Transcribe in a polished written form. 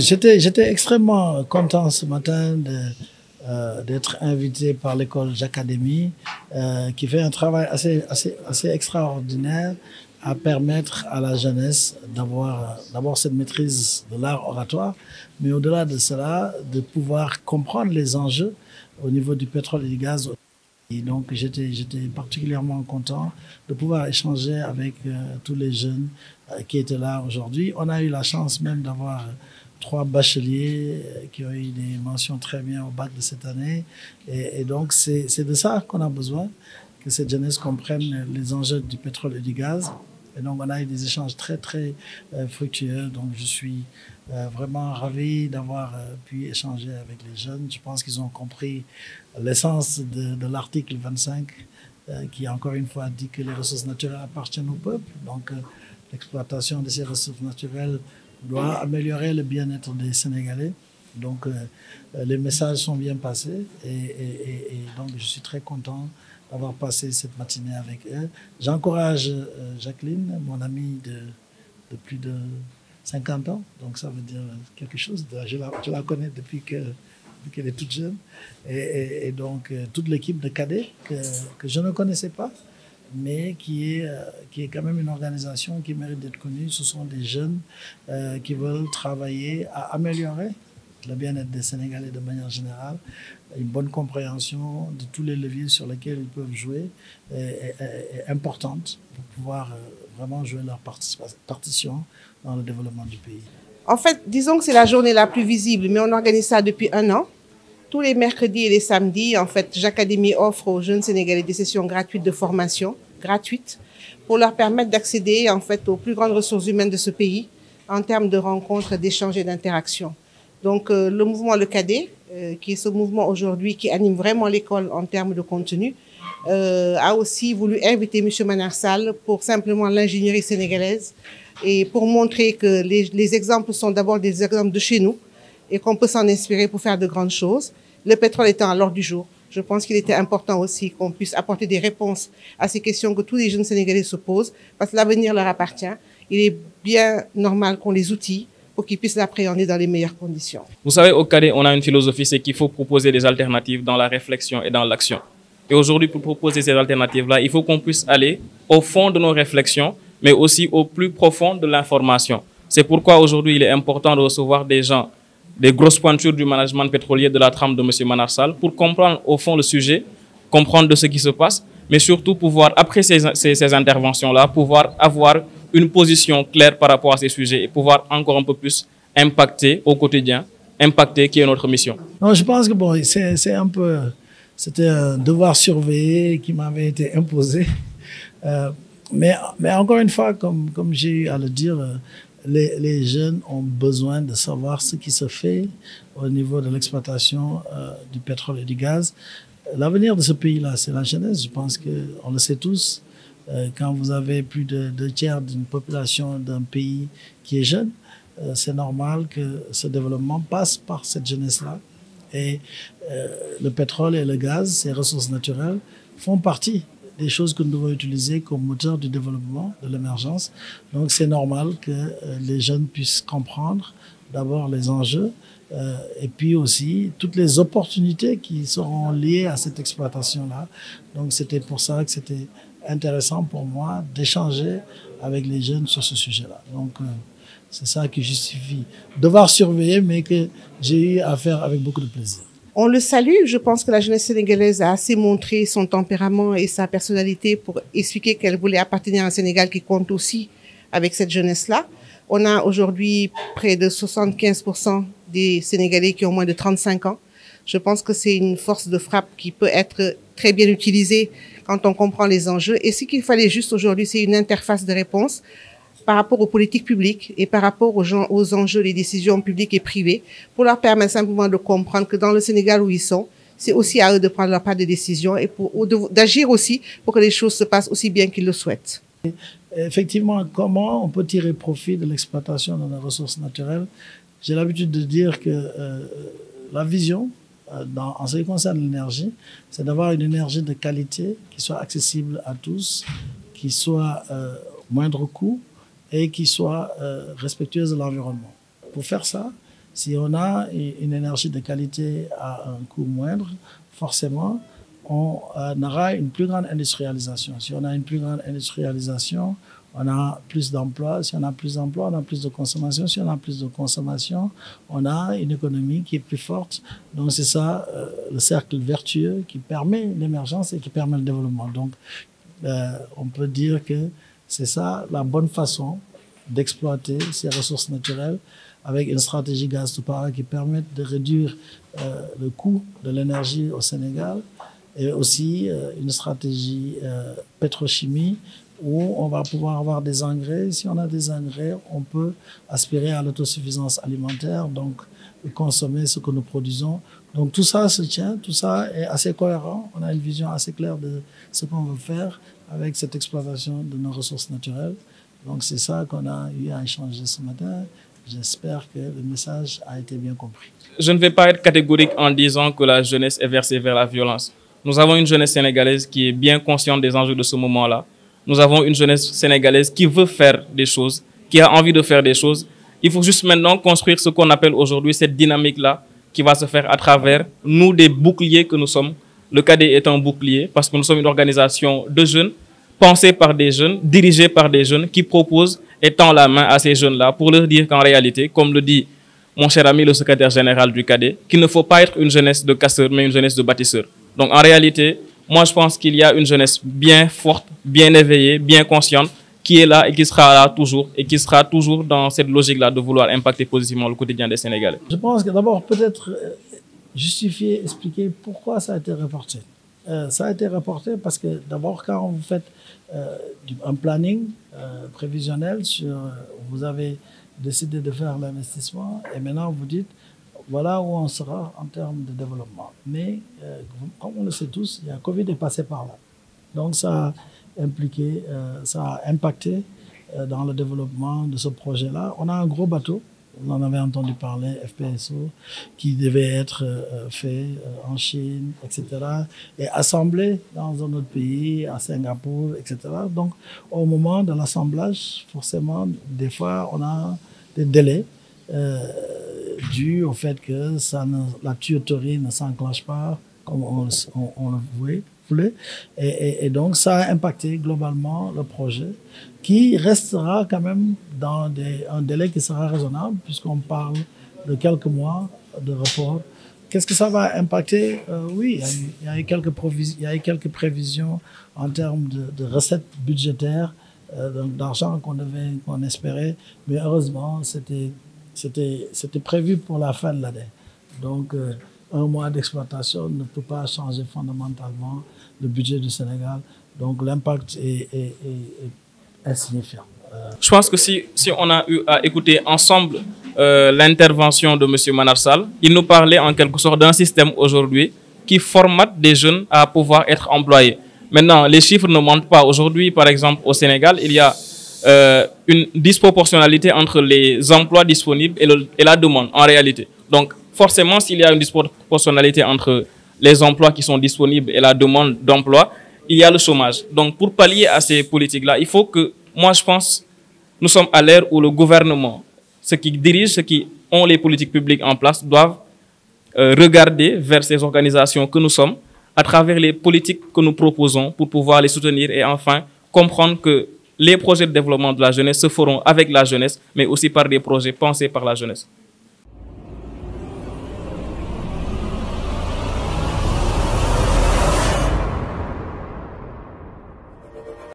J'étais extrêmement content ce matin d'être invité par l'école J'Académie, qui fait un travail assez extraordinaire à permettre à la jeunesse d'avoir d'abord cette maîtrise de l'art oratoire, mais au-delà de cela, de pouvoir comprendre les enjeux au niveau du pétrole et du gaz. Et donc, j'étais particulièrement content de pouvoir échanger avec tous les jeunes qui étaient là aujourd'hui. On a eu la chance même d'avoir 3 bacheliers qui ont eu des mentions très bien au bac de cette année. Et donc, c'est de ça qu'on a besoin, que cette jeunesse comprenne les enjeux du pétrole et du gaz. Et donc, on a eu des échanges très fructueux. Donc, je suis vraiment ravi d'avoir pu échanger avec les jeunes. Je pense qu'ils ont compris l'essence de l'article 25, qui, encore une fois, dit que les ressources naturelles appartiennent au peuple. Donc, l'exploitation de ces ressources naturelles doit améliorer le bien-être des Sénégalais. Donc, les messages sont bien passés et donc, je suis très content d'avoir passé cette matinée avec eux. J'encourage Jacqueline, mon amie de plus de 50 ans, donc ça veut dire quelque chose. Je la connais depuis qu'elle est toute jeune. Et donc, toute l'équipe de cadets que je ne connaissais pas, mais qui est quand même une organisation qui mérite d'être connue. Ce sont des jeunes qui veulent travailler à améliorer le bien-être des Sénégalais de manière générale, une bonne compréhension de tous les leviers sur lesquels ils peuvent jouer est importante pour pouvoir vraiment jouer leur partition dans le développement du pays. En fait, disons que c'est la journée la plus visible, mais on organise ça depuis 1 an. Tous les mercredis et les samedis, en fait, J'Académie offre aux jeunes Sénégalais des sessions gratuites de formation, gratuites, pour leur permettre d'accéder, en fait, aux plus grandes ressources humaines de ce pays en termes de rencontres, d'échanges et d'interactions. Donc, le mouvement Le Cadet, qui est ce mouvement aujourd'hui qui anime vraiment l'école en termes de contenu, a aussi voulu inviter M. Manar Sall pour simplement l'ingénierie sénégalaise et pour montrer que les exemples sont d'abord des exemples de chez nous et qu'on peut s'en inspirer pour faire de grandes choses. Le pétrole étant à l'ordre du jour, je pense qu'il était important aussi qu'on puisse apporter des réponses à ces questions que tous les jeunes Sénégalais se posent, parce que l'avenir leur appartient. Il est bien normal qu'on les outille pour qu'ils puissent l'appréhender dans les meilleures conditions. Vous savez, au Cadet, on a une philosophie, c'est qu'il faut proposer des alternatives dans la réflexion et dans l'action. Et aujourd'hui, pour proposer ces alternatives-là, il faut qu'on puisse aller au fond de nos réflexions, mais aussi au plus profond de l'information. C'est pourquoi aujourd'hui, il est important de recevoir des gens, des grosses pointures du management pétrolier de la trame de M. Manar Sall pour comprendre au fond le sujet, comprendre de ce qui se passe, mais surtout pouvoir, après ces interventions-là, pouvoir avoir une position claire par rapport à ces sujets et pouvoir encore un peu plus impacter au quotidien, impacter qui est notre mission. Non, je pense que bon, c'était un devoir surveillé qui m'avait été imposé. Mais encore une fois, comme j'ai eu à le dire, les jeunes ont besoin de savoir ce qui se fait au niveau de l'exploitation du pétrole et du gaz. L'avenir de ce pays-là, c'est la jeunesse. Je pense qu'on le sait tous. Quand vous avez plus de 2/3 d'une population d'un pays qui est jeune, c'est normal que ce développement passe par cette jeunesse-là. Et le pétrole et le gaz, ces ressources naturelles, font partie des choses que nous devons utiliser comme moteur du développement, de l'émergence. Donc c'est normal que les jeunes puissent comprendre d'abord les enjeux et puis aussi toutes les opportunités qui seront liées à cette exploitation-là. Donc c'était pour ça que c'était intéressant pour moi d'échanger avec les jeunes sur ce sujet-là. Donc c'est ça qui justifie devoir surveiller, mais que j'ai eu à faire avec beaucoup de plaisir. On le salue. Je pense que la jeunesse sénégalaise a assez montré son tempérament et sa personnalité pour expliquer qu'elle voulait appartenir à un Sénégal qui compte aussi avec cette jeunesse-là. On a aujourd'hui près de 75% des Sénégalais qui ont moins de 35 ans. Je pense que c'est une force de frappe qui peut être très bien utilisée quand on comprend les enjeux. Et ce qu'il fallait juste aujourd'hui, c'est une interface de réponse par rapport aux politiques publiques et par rapport aux enjeux des décisions publiques et privées, pour leur permettre simplement de comprendre que dans le Sénégal où ils sont, c'est aussi à eux de prendre leur part de décision et d'agir aussi pour que les choses se passent aussi bien qu'ils le souhaitent. Effectivement, comment on peut tirer profit de l'exploitation de nos ressources naturelles? J'ai l'habitude de dire que la vision, en ce qui concerne l'énergie, c'est d'avoir une énergie de qualité qui soit accessible à tous, qui soit moindre coût, et qui soit respectueuse de l'environnement. Pour faire ça, Si on a une énergie de qualité à un coût moindre, forcément, on aura une plus grande industrialisation. Si on a une plus grande industrialisation, on a plus d'emplois. Si on a plus d'emplois, on a plus de consommation. Si on a plus de consommation, on a une économie qui est plus forte. Donc c'est ça le cercle vertueux qui permet l'émergence et qui permet le développement. Donc on peut dire que c'est ça la bonne façon d'exploiter ces ressources naturelles avec une stratégie gaz to power qui permet de réduire le coût de l'énergie au Sénégal et aussi une stratégie pétrochimie où on va pouvoir avoir des engrais. Si on a des engrais, on peut aspirer à l'autosuffisance alimentaire, donc consommer ce que nous produisons. Donc tout ça se tient, tout ça est assez cohérent. On a une vision assez claire de ce qu'on veut faire avec cette exploitation de nos ressources naturelles. Donc c'est ça qu'on a eu à échanger ce matin. J'espère que le message a été bien compris. Je ne vais pas être catégorique en disant que la jeunesse est versée vers la violence. Nous avons une jeunesse sénégalaise qui est bien consciente des enjeux de ce moment-là. Nous avons une jeunesse sénégalaise qui veut faire des choses, qui a envie de faire des choses. Il faut juste maintenant construire ce qu'on appelle aujourd'hui cette dynamique-là qui va se faire à travers nous, des boucliers que nous sommes. Le CADE est un bouclier parce que nous sommes une organisation de jeunes, pensée par des jeunes, dirigée par des jeunes qui proposent et tend la main à ces jeunes-là pour leur dire qu'en réalité, comme le dit mon cher ami le secrétaire général du CADE, qu'il ne faut pas être une jeunesse de casseurs, mais une jeunesse de bâtisseurs. Donc en réalité, moi je pense qu'il y a une jeunesse bien forte, bien éveillée, bien consciente, qui est là et qui sera là toujours, et qui sera toujours dans cette logique-là de vouloir impacter positivement le quotidien des Sénégalais. Je pense que d'abord peut-être justifier, expliquer pourquoi ça a été reporté. Ça a été reporté parce que d'abord quand vous faites un planning prévisionnel sur, vous avez décidé de faire l'investissement et maintenant vous dites voilà où on sera en termes de développement. Mais comme on le sait tous, il y a Covid est passé par là. Donc ça a impliqué, ça a impacté dans le développement de ce projet-là. On a un gros bateau, vous en avez entendu parler, FPSO, qui devait être fait en Chine, etc. et assemblé dans un autre pays, à Singapour, etc. Donc au moment de l'assemblage, forcément, des fois, on a des délais dû au fait que la tuyauterie ne s'enclenche pas comme on le voulait. Et donc, ça a impacté globalement le projet qui restera quand même dans un délai qui sera raisonnable puisqu'on parle de quelques mois de report. Qu'est-ce que ça va impacter? Oui, il y a eu quelques prévisions en termes de recettes budgétaires, d'argent qu'on espérait, mais heureusement, c'était prévu pour la fin de l'année. Donc, un mois d'exploitation ne peut pas changer fondamentalement le budget du Sénégal. Donc, l'impact est insignifiant. Je pense que si on a eu à écouter ensemble l'intervention de M. Manar Sall, il nous parlait en quelque sorte d'un système aujourd'hui qui formate des jeunes à pouvoir être employés. Maintenant, les chiffres ne mentent pas. Aujourd'hui, par exemple, au Sénégal, il y a une disproportionnalité entre les emplois disponibles et la demande en réalité. Donc, forcément, s'il y a une disproportionnalité entre les emplois qui sont disponibles et la demande d'emploi, il y a le chômage. Donc, pour pallier à ces politiques-là, il faut que, moi je pense, nous sommes à l'ère où le gouvernement, ceux qui dirigent, ceux qui ont les politiques publiques en place, doivent regarder vers ces organisations que nous sommes à travers les politiques que nous proposons pour pouvoir les soutenir et enfin comprendre que les projets de développement de la jeunesse se feront avec la jeunesse, mais aussi par des projets pensés par la jeunesse.